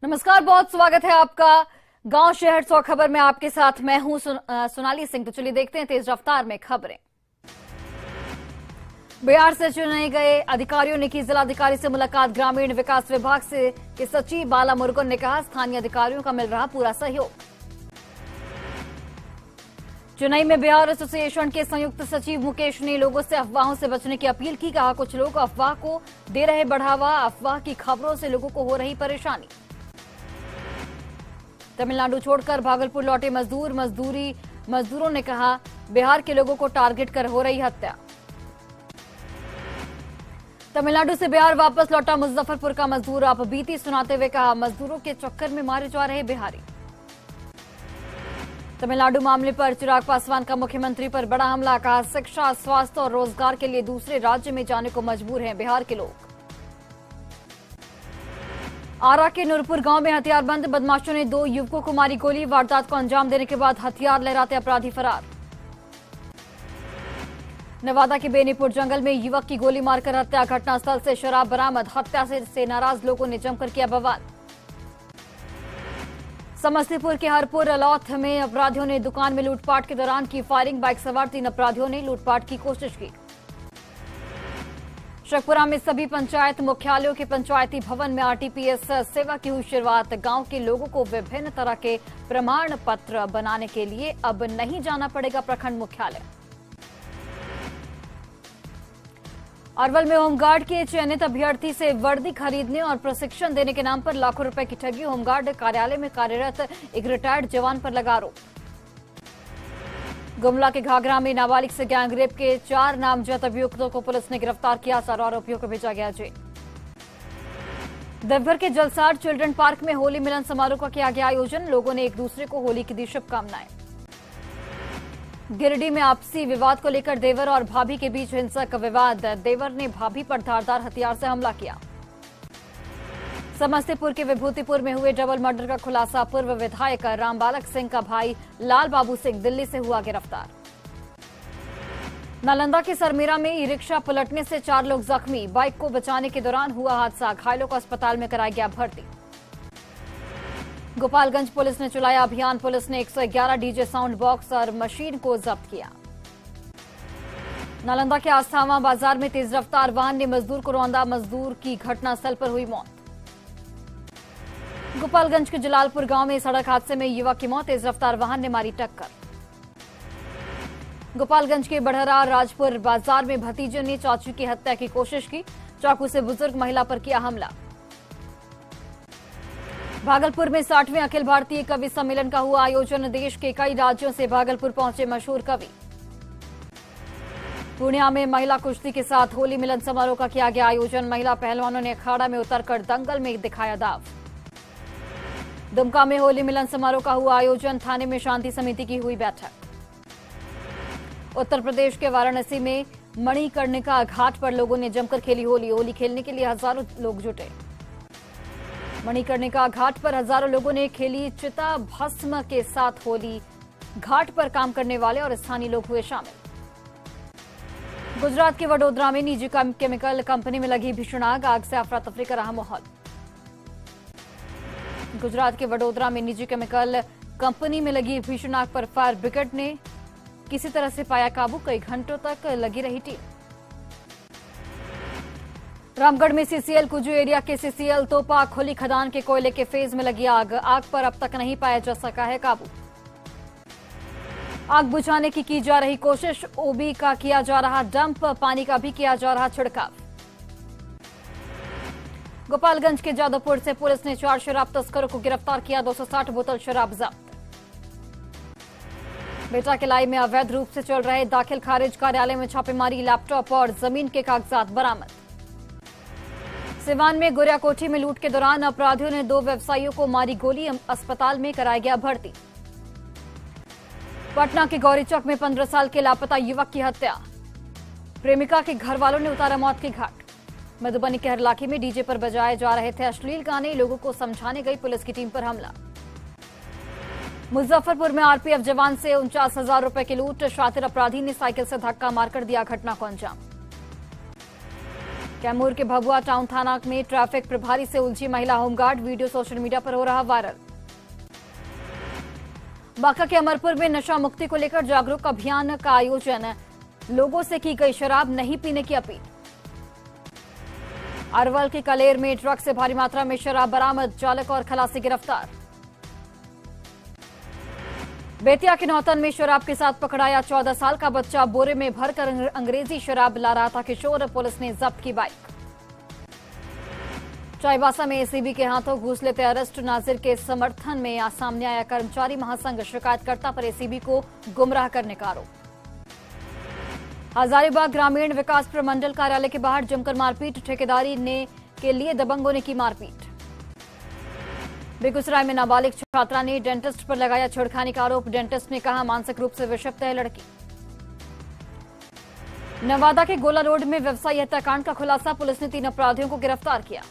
नमस्कार, बहुत स्वागत है आपका गांव शहर 100 खबर में। आपके साथ मैं हूं सोनाली सिंह। तो चलिए देखते हैं तेज रफ्तार में खबरें। बिहार से चुने गए अधिकारियों ने की जिलाधिकारी से मुलाकात। ग्रामीण विकास विभाग से के सचिव बाला मुरुगन ने कहा, स्थानीय अधिकारियों का मिल रहा पूरा सहयोग। चेन्नई में बिहार एसोसिएशन के संयुक्त सचिव मुकेश ने लोगों से अफवाहों से बचने की अपील की। कहा, कुछ लोग अफवाह को दे रहे बढ़ावा, अफवाह की खबरों से लोगों को हो रही परेशानी। तमिलनाडु छोड़कर भागलपुर लौटे मजदूरों ने कहा, बिहार के लोगों को टारगेट कर हो रही हत्या। तमिलनाडु से बिहार वापस लौटा मुजफ्फरपुर का मजदूर अब बीती सुनाते हुए कहा, मजदूरों के चक्कर में मारे जा रहे बिहारी। तमिलनाडु मामले पर चिराग पासवान का मुख्यमंत्री पर बड़ा हमला। कहा, शिक्षा, स्वास्थ्य और रोजगार के लिए दूसरे राज्य में जाने को मजबूर हैं बिहार के लोग। आरा के नूरपुर गांव में हथियारबंद बदमाशों ने 2 युवकों को मारी गोली। वारदात को अंजाम देने के बाद हथियार लहराते अपराधी फरार। नवादा के बेनीपुर जंगल में युवक की गोली मारकर हत्या। घटनास्थल से शराब बरामद। हत्या से नाराज लोगों ने जमकर किया बवाल। समस्तीपुर के हरपुर अलौथ में अपराधियों ने दुकान में लूटपाट के दौरान की फायरिंग। बाइक सवार 3 अपराधियों ने लूटपाट की कोशिश की। शेखपुरा में सभी पंचायत मुख्यालयों के पंचायती भवन में आरटीपीएस सेवा की हुई शुरुआत। गांव के लोगों को विभिन्न तरह के प्रमाण पत्र बनाने के लिए अब नहीं जाना पड़ेगा प्रखंड मुख्यालय। अरवल में होमगार्ड के चयनित अभ्यर्थी से वर्दी खरीदने और प्रशिक्षण देने के नाम पर लाखों रुपए की ठगी। होमगार्ड कार्यालय में कार्यरत एक रिटायर्ड जवान पर लगा आरोप। गुमला के घाघरा में नाबालिग से गैंगरेप के 4 नामजद अभियुक्तों को पुलिस ने गिरफ्तार किया। 4 आरोपियों को भेजा गया जेल। देवघर के जलसार चिल्ड्रन पार्क में होली मिलन समारोह का किया गया आयोजन। लोगों ने एक दूसरे को होली की दी शुभकामनाएं। गिरिडीह में आपसी विवाद को लेकर देवर और भाभी के बीच हिंसक विवाद। देवर ने भाभी पर धारदार हथियार से हमला किया। समस्तीपुर के विभूतिपुर में हुए डबल मर्डर का खुलासा। पूर्व विधायक रामबालक सिंह का भाई लाल बाबू सिंह दिल्ली से हुआ गिरफ्तार। नालंदा के सरमेरा में ई रिक्शा पलटने से 4 लोग जख्मी। बाइक को बचाने के दौरान हुआ हादसा। घायलों को अस्पताल में कराया गया भर्ती। गोपालगंज पुलिस ने चलाया अभियान। पुलिस ने 111 डीजे साउंड बॉक्स और मशीन को जब्त किया। नालंदा के आस्थावा बाजार में तेज रफ्तार वाहन ने मजदूर को रौंदा। मजदूर की घटनास्थल पर हुई मौत। गोपालगंज के जलालपुर गांव में सड़क हादसे में युवक की मौत। तेज रफ्तार वाहन ने मारी टक्कर। गोपालगंज के बढ़रा राजपुर बाजार में भतीजे ने चाचू की हत्या की कोशिश की। चाकू से बुजुर्ग महिला पर किया हमला। भागलपुर में 60वें अखिल भारतीय कवि सम्मेलन का हुआ आयोजन। देश के कई राज्यों से भागलपुर पहुंचे मशहूर कवि। पूर्णिया में महिला कुश्ती के साथ होली मिलन समारोह का किया गया आयोजन। महिला पहलवानों ने अखाड़ा में उतरकर दंगल में दिखाया दाव। दुमका में होली मिलन समारोह का हुआ आयोजन। थाने में शांति समिति की हुई बैठक। उत्तर प्रदेश के वाराणसी में मणिकर्णिका घाट पर लोगों ने जमकर खेली होली। होली खेलने के लिए हजारों लोग जुटे। मणिकर्णिका घाट पर हजारों लोगों ने खेली चिता भस्म के साथ होली। घाट पर काम करने वाले और स्थानीय लोग हुए शामिल। गुजरात के वडोदरा में निजी केमिकल कंपनी में लगी भीषण आग। आग से अफरा तफरी का रहा माहौल। गुजरात के वडोदरा में निजी केमिकल कंपनी में लगी भीषण आग पर फायर ब्रिगेड ने किसी तरह से पाया काबू। कई घंटों तक लगी रही टीम। रामगढ़ में सीसीएल कुजू एरिया के सीसीएल तोपा खुली खदान के कोयले के फेज में लगी आग। आग पर अब तक नहीं पाया जा सका है काबू। आग बुझाने की जा रही कोशिश। ओबी का किया जा रहा डंप। पानी का भी किया जा रहा छिड़काव। गोपालगंज के जादवपुर से पुलिस ने 4 शराब तस्करों को गिरफ्तार किया। 260 बोतल शराब जब्त। बेटा किलाई में अवैध रूप से चल रहे दाखिल खारिज कार्यालय में छापेमारी। लैपटॉप और जमीन के कागजात बरामद। सिवान में गुरियाकोठी में लूट के दौरान अपराधियों ने 2 व्यवसायियों को मारी गोली। अस्पताल में कराया गया भर्ती। पटना के गौरीचौक में 15 साल के लापता युवक की हत्या। प्रेमिका के घर वालों ने उतारा मौत के घाट। मधुबनी के हरलाखी में डीजे पर बजाए जा रहे थे अश्लील गाने। लोगों को समझाने गई पुलिस की टीम पर हमला। मुजफ्फरपुर में आरपीएफ जवान से 49,000 रुपए की लूट। शातिर अपराधी ने साइकिल से धक्का मारकर दिया घटना को अंजाम। कैमूर के भभुआ टाउन थाना में ट्रैफिक प्रभारी से उलझी महिला होमगार्ड, वीडियो सोशल मीडिया पर हो रहा वायरल। बांका के अमरपुर में नशा मुक्ति को लेकर जागरूक अभियान का आयोजन, लोगों से की गई शराब नहीं पीने की अपील। अरवल के कलेर में ट्रक से भारी मात्रा में शराब बरामद, चालक और खलासी गिरफ्तार। बेतिया के नौतन में शराब के साथ पकड़ाया 14 साल का बच्चा, बोरे में भरकर अंग्रेजी शराब ला रहा था किशोर, पुलिस ने जब्त की बाइक। चाईबासा में एसीबी के हाथों घूस लेते अरेस्ट, नाजिर के समर्थन में आज सामने आया कर्मचारी महासंघ, शिकायतकर्ता पर एसीबी को गुमराह करने का आरोप। हजारीबाग ग्रामीण विकास प्रमंडल कार्यालय के बाहर जमकर मारपीट, ठेकेदारी के लिए दबंगों ने की मारपीट। बेगूसराय में नाबालिग छात्रा ने डेंटिस्ट पर लगाया छेड़खानी का आरोप, डेंटिस्ट ने कहा मानसिक रूप से विक्षिप्त है लड़की। नवादा के गोला रोड में व्यवसायी हत्याकांड का खुलासा, पुलिस ने 3 अपराधियों को गिरफ्तार किया।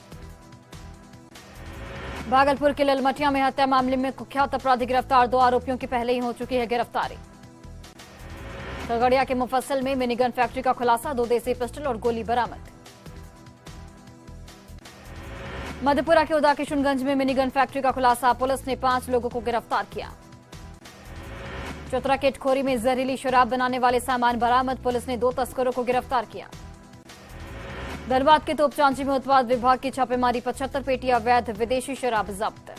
भागलपुर के ललमटिया में हत्या मामले में कुख्यात अपराधी गिरफ्तार, 2 आरोपियों की पहले ही हो चुकी है गिरफ्तारी। खगड़िया के मुफस्सिल में मिनीगन फैक्ट्री का खुलासा, 2 देसी पिस्टल और गोली बरामद। मधेपुरा के उदाकिशुनगंज में मिनीगन फैक्ट्री का खुलासा, पुलिस ने 5 लोगों को गिरफ्तार किया। चतरा के इटखोरी में जहरीली शराब बनाने वाले सामान बरामद, पुलिस ने 2 तस्करों को गिरफ्तार किया। धनबाद के तोपचांची में उत्पाद विभाग की छापेमारी, 75 पेटी अवैध विदेशी शराब जब्त।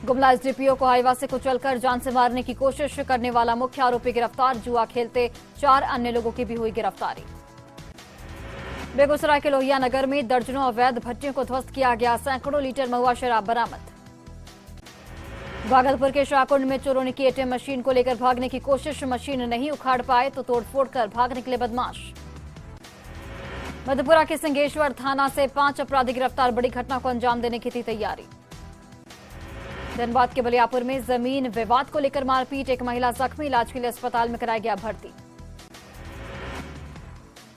गुमला एसडीपीओ को हाईवा से कुचलकर जान से मारने की कोशिश करने वाला मुख्य आरोपी गिरफ्तार, जुआ खेलते 4 अन्य लोगों की भी हुई गिरफ्तारी। बेगूसराय के लोहिया नगर में दर्जनों अवैध भट्टियों को ध्वस्त किया गया, सैकड़ों लीटर महुआ शराब बरामद। भागलपुर के शाहकुंड में चोरों ने की एटीएम मशीन को लेकर भागने की कोशिश, मशीन नहीं उखाड़ पाए तो तोड़फोड़ कर भाग निकले बदमाश। मधेपुरा के सिंहेश्वर थाना से 5 अपराधी गिरफ्तार, बड़ी घटना को अंजाम देने की थी तैयारी। धनबाद के बलियापुर में जमीन विवाद को लेकर मारपीट, एक महिला जख्मी, इलाज के लिए अस्पताल में कराया गया भर्ती।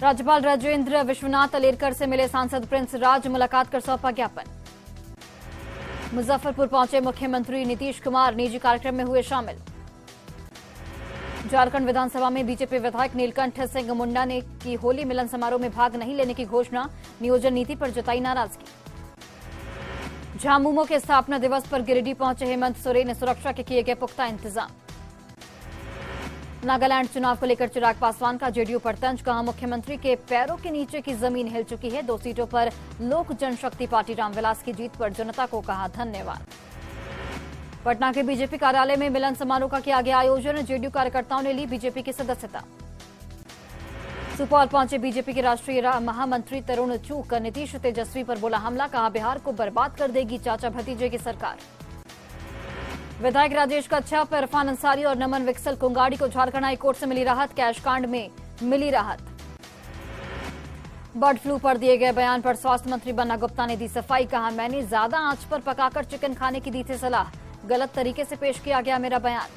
राज्यपाल राजेंद्र विश्वनाथ अलेरकर से मिले सांसद प्रिंस राज, मुलाकात कर सौंपा ज्ञापन। मुजफ्फरपुर पहुंचे मुख्यमंत्री नीतीश कुमार, निजी कार्यक्रम में हुए शामिल। झारखंड विधानसभा में बीजेपी विधायक नीलकंठ सिंह मुंडा ने की होली मिलन समारोह में भाग नहीं लेने की घोषणा, नियोजन नीति पर जताई नाराजगी। झामुमो के स्थापना दिवस पर गिरिडीह पहुंचे हेमंत सोरेन, सुरक्षा के किए गए पुख्ता इंतजाम। नागालैंड चुनाव को लेकर चिराग पासवान का जेडीयू पर तंज, कहा मुख्यमंत्री के पैरों के नीचे की जमीन हिल चुकी है, 2 सीटों पर लोक जनशक्ति पार्टी रामविलास की जीत पर जनता को कहा धन्यवाद। पटना के बीजेपी कार्यालय में मिलन समारोह का किया गया आयोजन, जेडीयू कार्यकर्ताओं ने ली बीजेपी की सदस्यता। सुपौल पहुंचे बीजेपी के राष्ट्रीय महामंत्री तरुण चूक, नीतीश तेजस्वी पर बोला हमला, कहा बिहार को बर्बाद कर देगी चाचा भतीजे की सरकार। विधायक राजेश कच्छप, इरफान अंसारी और नमन विक्सल कुंगाड़ी को झारखंड हाईकोर्ट से मिली राहत, कैश कांड में मिली राहत। बर्ड फ्लू पर दिए गए बयान पर स्वास्थ्य मंत्री बन्ना गुप्ता ने दी सफाई, कहा मैंने ज्यादा आंच पर पकाकर चिकन खाने की दी थी सलाह, गलत तरीके से पेश किया गया मेरा बयान।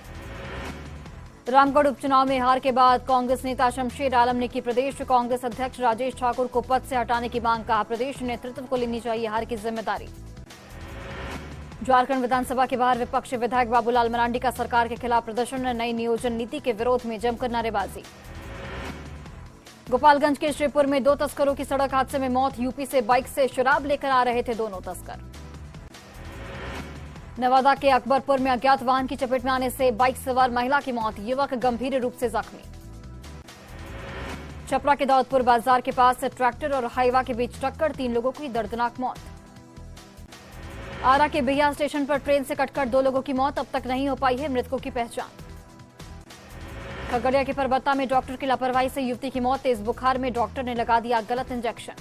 रामगढ़ उपचुनाव में हार के बाद कांग्रेस नेता शमशेर आलम ने की प्रदेश कांग्रेस अध्यक्ष राजेश ठाकुर को पद से हटाने की मांग, कहा प्रदेश नेतृत्व को लेनी चाहिए हार की जिम्मेदारी। झारखंड विधानसभा के बाहर विपक्षी विधायक बाबूलाल मरांडी का सरकार के खिलाफ प्रदर्शन, नई नियोजन नीति के विरोध में जमकर नारेबाजी। गोपालगंज के श्रीपुर में 2 तस्करों की सड़क हादसे में मौत, यूपी से बाइक से शराब लेकर आ रहे थे दोनों तस्कर। नवादा के अकबरपुर में अज्ञात वाहन की चपेट में आने से बाइक सवार महिला की मौत, युवक गंभीर रूप से जख्मी। छपरा के दाऊदपुर बाजार के पास ट्रैक्टर और हाईवा के बीच टक्कर, 3 लोगों की दर्दनाक मौत। आरा के बिहिया स्टेशन पर ट्रेन से कटकर 2 लोगों की मौत, अब तक नहीं हो पाई है मृतकों की पहचान। खगड़िया के परबत्ता में डॉक्टर की लापरवाही से युवती की मौत, तेज बुखार में डॉक्टर ने लगा दिया गलत इंजेक्शन।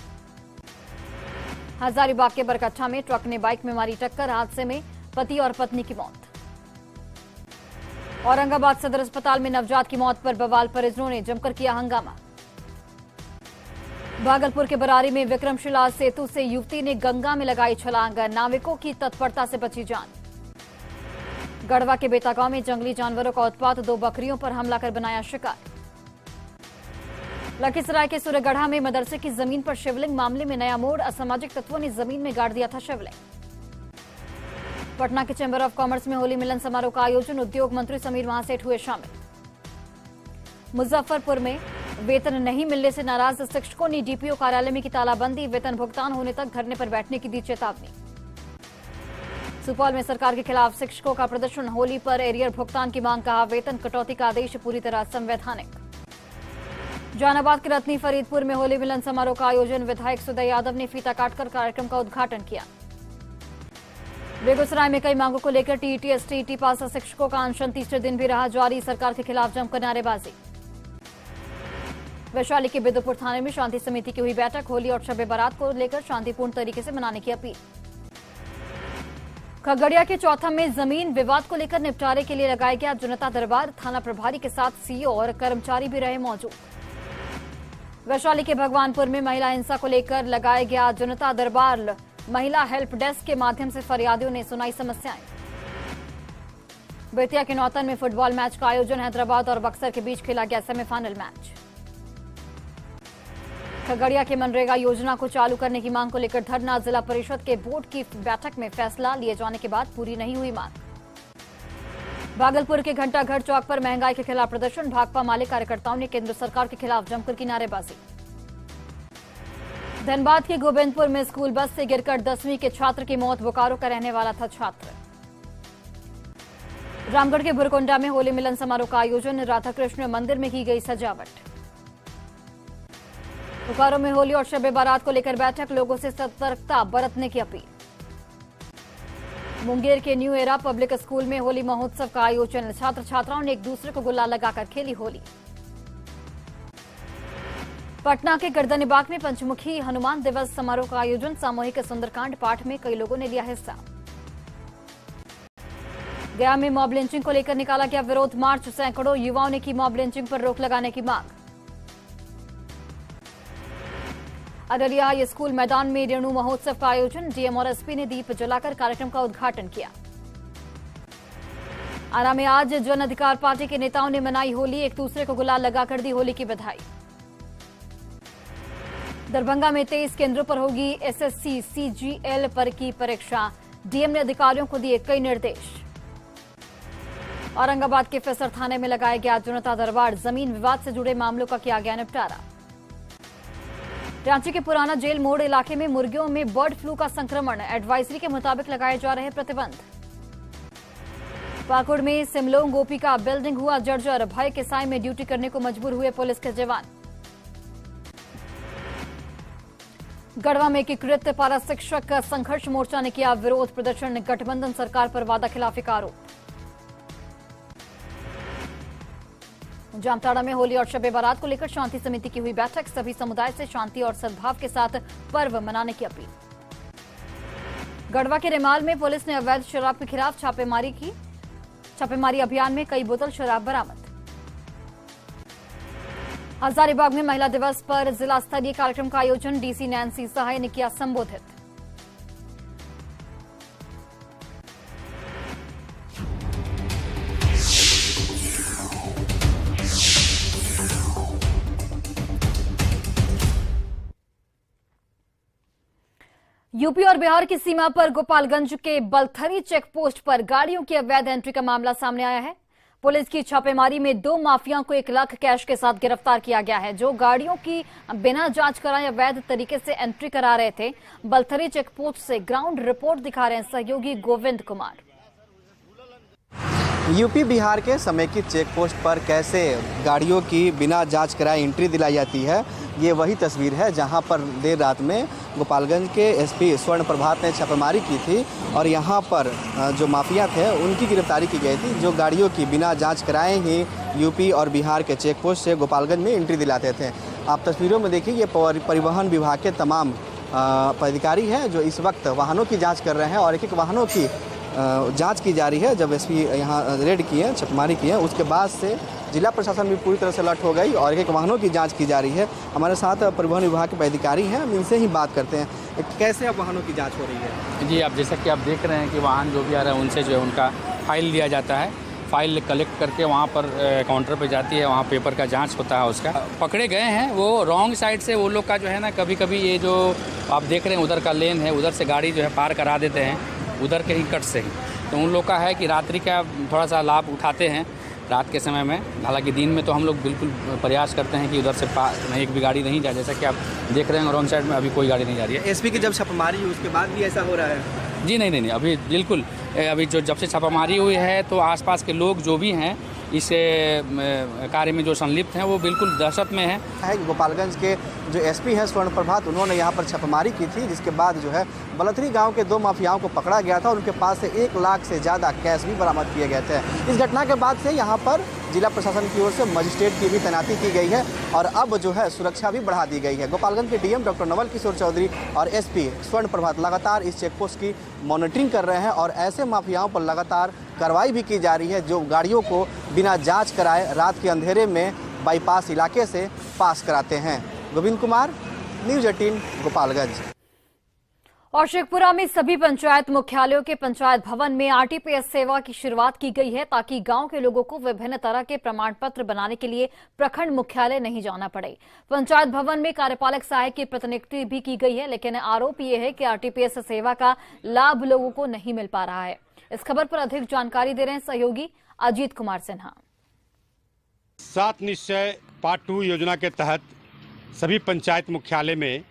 हजारीबाग के बरकट्ठा में ट्रक ने बाइक में मारी टक्कर, हादसे में पति और पत्नी की मौत। औरंगाबाद सदर अस्पताल में नवजात की मौत पर बवाल, परिजनों ने जमकर किया हंगामा। भागलपुर के बरारी में विक्रमशिला सेतु से युवती ने गंगा में लगाई छलांग, नाविकों की तत्परता से बची जान। गढ़वा के बेता गांव में जंगली जानवरों का उत्पात, 2 बकरियों पर हमला कर बनाया शिकार। लखीसराय के सूर्यगढ़ा में मदरसे की जमीन पर शिवलिंग, मामले में नया मोड़, असामाजिक तत्वों ने जमीन में गाड़ दिया था शिवलिंग। पटना के चैंबर ऑफ कॉमर्स में होली मिलन समारोह का आयोजन, उद्योग मंत्री समीर महासेठ हुए शामिल। मुजफ्फरपुर में वेतन नहीं मिलने से नाराज शिक्षकों ने डीपीओ कार्यालय में की तालाबंदी, वेतन भुगतान होने तक धरने पर बैठने की दी चेतावनी। सुपौल में सरकार के खिलाफ शिक्षकों का प्रदर्शन, होली पर एरियर भुगतान की मांग, कहा वेतन कटौती का आदेश पूरी तरह संवैधानिक। जहानाबाद के रत्नी फरीदपुर में होली मिलन समारोह का आयोजन, विधायक सुदय यादव ने फीता काटकर कार्यक्रम का उद्घाटन किया। बेगूसराय में कई मांगों को लेकर टीईटी एसटीईटी पास शिक्षकों का अनशन तीसरे दिन भी रहा जारी, सरकार के खिलाफ जमकर नारेबाजी। वैशाली के बिदुपुर थाने में शांति समिति की हुई बैठक, होली और शब बारात को लेकर शांतिपूर्ण तरीके से मनाने की अपील। खगड़िया के चौथा में जमीन विवाद को लेकर निपटारे के लिए लगाया गया जनता दरबार, थाना प्रभारी के साथ सीओ और कर्मचारी भी रहे मौजूद। वैशाली के भगवानपुर में महिला हिंसा को लेकर लगाया गया जनता दरबार, महिला हेल्प डेस्क के माध्यम से फरियादियों ने सुनाई समस्याएं। बेतिया के नौतन में फुटबॉल मैच का आयोजन, हैदराबाद और बक्सर के बीच खेला गया सेमीफाइनल मैच। खगड़िया के मनरेगा योजना को चालू करने की मांग को लेकर धरना, जिला परिषद के बोर्ड की बैठक में फैसला लिए जाने के बाद पूरी नहीं हुई मांग। भागलपुर के घंटाघर चौक पर महंगाई के खिलाफ प्रदर्शन, भाकपा माले कार्यकर्ताओं ने केंद्र सरकार के खिलाफ जमकर की नारेबाजी। धनबाद के गोविंदपुर में स्कूल बस से गिरकर 10वीं के छात्र की मौत, बोकारो का रहने वाला था छात्र। रामगढ़ के बुरकुंडा में होली मिलन समारोह का आयोजन, राधाकृष्ण मंदिर में की गई सजावट। बोकारो में होली और शब बारात को लेकर बैठक, लोगों से सतर्कता बरतने की अपील। मुंगेर के न्यू एरा पब्लिक स्कूल में होली महोत्सव का आयोजन, छात्र छात्राओं ने एक दूसरे को गुलाल लगाकर खेली होली। पटना के गर्दनीबाग में पंचमुखी हनुमान दिवस समारोह का आयोजन, सामूहिक सुंदरकांड पाठ में कई लोगों ने लिया हिस्सा। गया में मॉब लिंचिंग को लेकर निकाला गया विरोध मार्च, सैकड़ों युवाओं ने की मॉब लिंचिंग पर रोक लगाने की मांग। अररिया हाई स्कूल मैदान में रेणु महोत्सव का आयोजन, डीएम और एसपी ने दीप जलाकर कार्यक्रम का उद्घाटन किया। आरा में आज जन अधिकार पार्टी के नेताओं ने मनाई होली, एक दूसरे को गुलाल लगाकर दी होली की बधाई। दरभंगा में 23 केंद्रों पर होगी एसएससी सीजीएल पर की परीक्षा, डीएम ने अधिकारियों को दिए कई निर्देश। औरंगाबाद के फैसर थाने में लगाया गया जनता दरबार, जमीन विवाद से जुड़े मामलों का किया गया निपटारा। रांची के पुराना जेल मोड़ इलाके में मुर्गियों में बर्ड फ्लू का संक्रमण, एडवाइजरी के मुताबिक लगाए जा रहे प्रतिबंध। पाकुड़ में सिमलोंग गोपी का बिल्डिंग हुआ जर्जर, भय के साए में ड्यूटी करने को मजबूर हुए पुलिस के जवान। गढ़वा में एकीकृत पारा शिक्षक संघर्ष मोर्चा ने किया विरोध प्रदर्शन, गठबंधन सरकार पर वादा खिलाफी का आरोप। जामताड़ा में होली और शब बारात को लेकर शांति समिति की हुई बैठक, सभी समुदाय से शांति और सद्भाव के साथ पर्व मनाने की अपील। गढ़वा के रेमाल में पुलिस ने अवैध शराब के खिलाफ छापेमारी अभियान में कई बोतल शराब बरामद। हजारीबाग में महिला दिवस पर जिला स्तरीय कार्यक्रम का आयोजन, डीसी नैन्सी सहाय ने किया संबोधित। यूपी और बिहार की सीमा पर गोपालगंज के बलथरी चेक पोस्ट पर गाड़ियों की अवैध एंट्री का मामला सामने आया है। पुलिस की छापेमारी में 2 माफियाओं को 1 लाख कैश के साथ गिरफ्तार किया गया है, जो गाड़ियों की बिना जांच कराए अवैध तरीके से एंट्री करा रहे थे। बलथरी चेक पोस्ट से ग्राउंड रिपोर्ट दिखा रहे हैं सहयोगी गोविंद कुमार। यूपी बिहार के समेकित चेक पोस्ट पर कैसे गाड़ियों की बिना जांच कराए एंट्री दिलाई जाती है, ये वही तस्वीर है जहां पर देर रात में गोपालगंज के एसपी स्वर्ण प्रभात ने छापेमारी की थी और यहां पर जो माफिया थे उनकी गिरफ्तारी की गई थी, जो गाड़ियों की बिना जांच कराए ही यूपी और बिहार के चेक पोस्ट से गोपालगंज में एंट्री दिलाते थे। आप तस्वीरों में देखिए, ये परिवहन विभाग के तमाम पदाधिकारी हैं जो इस वक्त वाहनों की जाँच कर रहे हैं और एक एक वाहनों की जांच की जा रही है। जब एसपी यहाँ रेड किए हैं, छापेमारी की है, उसके बाद से जिला प्रशासन भी पूरी तरह से अलर्ट हो गई और एक वाहनों की जांच की जा रही है। हमारे साथ परिवहन विभाग के पदाधिकारी हैं, हम इनसे ही बात करते हैं। कैसे अब वाहनों की जांच हो रही है? जी, आप जैसा कि आप देख रहे हैं कि वाहन जो भी आ रहा है उनसे जो है उनका फाइल लिया जाता है। फाइल कलेक्ट करके वहाँ पर काउंटर पे जाती है, वहाँ पेपर का जांच होता है उसका। पकड़े गए हैं वो रॉन्ग साइड से, वो लोग का जो है ना, कभी कभी ये जो आप देख रहे हैं उधर का लेन है, उधर से गाड़ी जो है पार करा देते हैं, उधर के ही कट से ही। तो उन लोग का है कि रात्रि का थोड़ा सा लाभ उठाते हैं, रात के समय में। हालांकि दिन में तो हम लोग बिल्कुल प्रयास करते हैं कि उधर से एक भी गाड़ी नहीं जाए। जैसा कि आप देख रहे हैं रॉन्ग साइड में अभी कोई गाड़ी नहीं जा रही है। एसपी की जब छापेमारी हुई उसके बाद भी ऐसा हो रहा है? जी नहीं, अभी बिल्कुल अभी जब से छापामारी हुई है तो आसपास के लोग जो भी हैं इस कार्य में जो संलिप्त हैं वो बिल्कुल दहशत में हैं। गोपालगंज के जो एसपी हैं स्वर्ण प्रभात, उन्होंने यहाँ पर छापेमारी की थी, जिसके बाद जो है बलथरी गांव के 2 माफियाओं को पकड़ा गया था और उनके पास से 1 लाख से ज़्यादा कैश भी बरामद किए गए थे। इस घटना के बाद से यहाँ पर जिला प्रशासन की ओर से मजिस्ट्रेट की भी तैनाती की गई है और अब जो है सुरक्षा भी बढ़ा दी गई है। गोपालगंज के डीएम डॉक्टर नवल किशोर चौधरी और एसपी स्वर्ण प्रभात लगातार इस चेकपोस्ट की मॉनिटरिंग कर रहे हैं और ऐसे माफियाओं पर लगातार कार्रवाई भी की जा रही है जो गाड़ियों को बिना जांच कराए रात के अंधेरे में बाईपास इलाके से पास कराते हैं। गोविंद कुमार, न्यूज़ 18 गोपालगंज। और शेखपुरा में सभी पंचायत मुख्यालयों के पंचायत भवन में आरटीपीएस सेवा की शुरुआत की गई है ताकि गांव के लोगों को विभिन्न तरह के प्रमाण पत्र बनाने के लिए प्रखंड मुख्यालय नहीं जाना पड़े। पंचायत भवन में कार्यपालक सहायक की प्रतिनियुक्ति भी की गई है, लेकिन आरोप ये है कि आरटीपीएस सेवा का लाभ लोगों को नहीं मिल पा रहा है। इस खबर पर अधिक जानकारी दे रहे हैं सहयोगी अजीत कुमार सिन्हा। 7 निश्चय पार्ट 2 योजना के तहत सभी पंचायत मुख्यालय में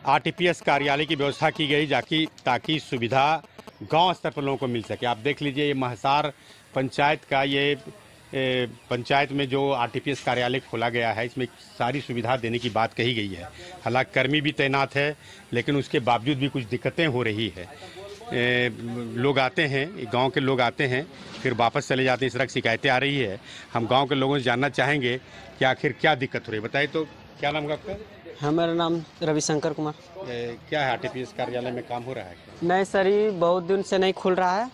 आरटीपीएस कार्यालय की व्यवस्था की गई ताकि सुविधा गांव स्तर पर लोगों को मिल सके। आप देख लीजिए, ये महसार पंचायत का ये पंचायत में जो आरटीपीएस कार्यालय खोला गया है, इसमें सारी सुविधा देने की बात कही गई है। हालांकि कर्मी भी तैनात है, लेकिन उसके बावजूद भी कुछ दिक्कतें हो रही है। लोग आते हैं, गांव के लोग आते हैं, फिर वापस चले जाते हैं, इस तरह की शिकायतें आ रही है। हम गांव के लोगों से जानना चाहेंगे कि आखिर क्या दिक्कत हो रही है। बताइए तो, क्या नाम है आपका? हमारा नाम रविशंकर कुमार। क्या है, आरटीपीएस कार्यालय में काम हो रहा है? नहीं सर, ये बहुत दिन से नहीं खुल रहा है।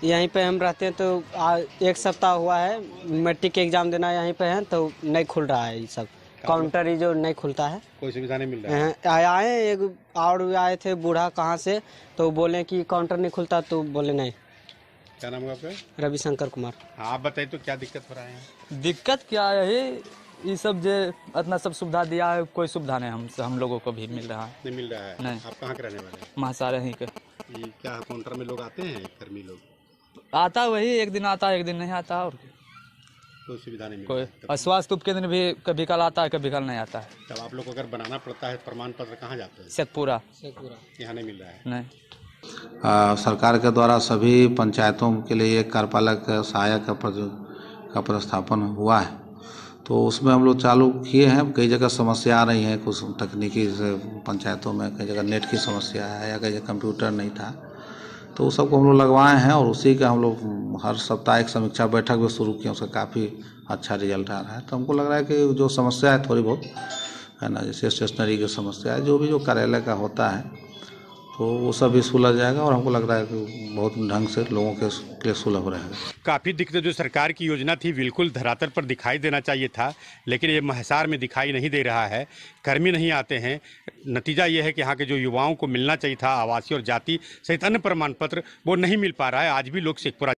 यहीं पे हम रहते हैं तो 1 सप्ताह हुआ है, मैट्रिक के एग्जाम देना यहीं पे है तो नहीं खुल रहा है। ये सब काउंटर ही जो नहीं खुलता है, कोई सुविधा नहीं मिल रहा है। आए एक और आए थे बूढ़ा कहाँ से, तो बोले कि काउंटर नहीं खुलता, तो बोले नहीं। क्या नाम है आपका? रविशंकर कुमार। हाँ, आप बताइए तो क्या दिक्कत हो रहा है? दिक्कत क्या है, ये सब जो इतना सब सुविधा दिया है, कोई सुविधा नहीं हम लोगों को भी मिल रहा है। नहीं मिल रहा है? नहीं। आप कहाँ के रहने वाले हैं? महासार ही के। ये क्या काउंटर में लोग आते हैं, कर्मी लोग? आता वही, एक दिन आता है एक दिन नहीं आता, और कोई सुविधा नहीं मिल कोई रहा है। स्वास्थ्य उपकेंद्र भी कभी कल आता है कभी कल नहीं आता है। तब आप लोग को अगर बनाना पड़ता है प्रमाण पत्र, कहाँ जाते हैं? शेखपुरा। यहाँ नहीं मिल रहा है? नहीं। सरकार के द्वारा सभी पंचायतों के लिए एक कार्यपालक सहायक का प्रस्थापन हुआ है, तो उसमें हम लोग चालू किए हैं। कई जगह समस्या आ रही है, कुछ तकनीकी से पंचायतों में कई जगह नेट की समस्या है या कई जगह कंप्यूटर नहीं था, तो उस सबको हम लोग लगवाए हैं और उसी का हम लोग हर सप्ताह एक समीक्षा बैठक भी शुरू किए। उसका काफ़ी अच्छा रिजल्ट आ रहा है। तो हमको लग रहा है कि जो समस्या है थोड़ी बहुत है ना, जैसे स्टेशनरी की समस्या है, जो भी जो कार्यालय का होता है, तो वो सब भी सुलझ जाएगा और हमको लग रहा है कि बहुत ढंग से लोगों के लिए सुलभ रहेगा। काफ़ी दिक्कत जो सरकार की योजना थी बिल्कुल धरातल पर दिखाई देना चाहिए था, लेकिन ये महसार में दिखाई नहीं दे रहा है। कर्मी नहीं आते हैं। नतीजा ये है कि यहाँ के जो युवाओं को मिलना चाहिए था आवासीय और जाति सहित अन्य प्रमाण पत्र, वो नहीं मिल पा रहा है। आज भी लोग शेखपुरा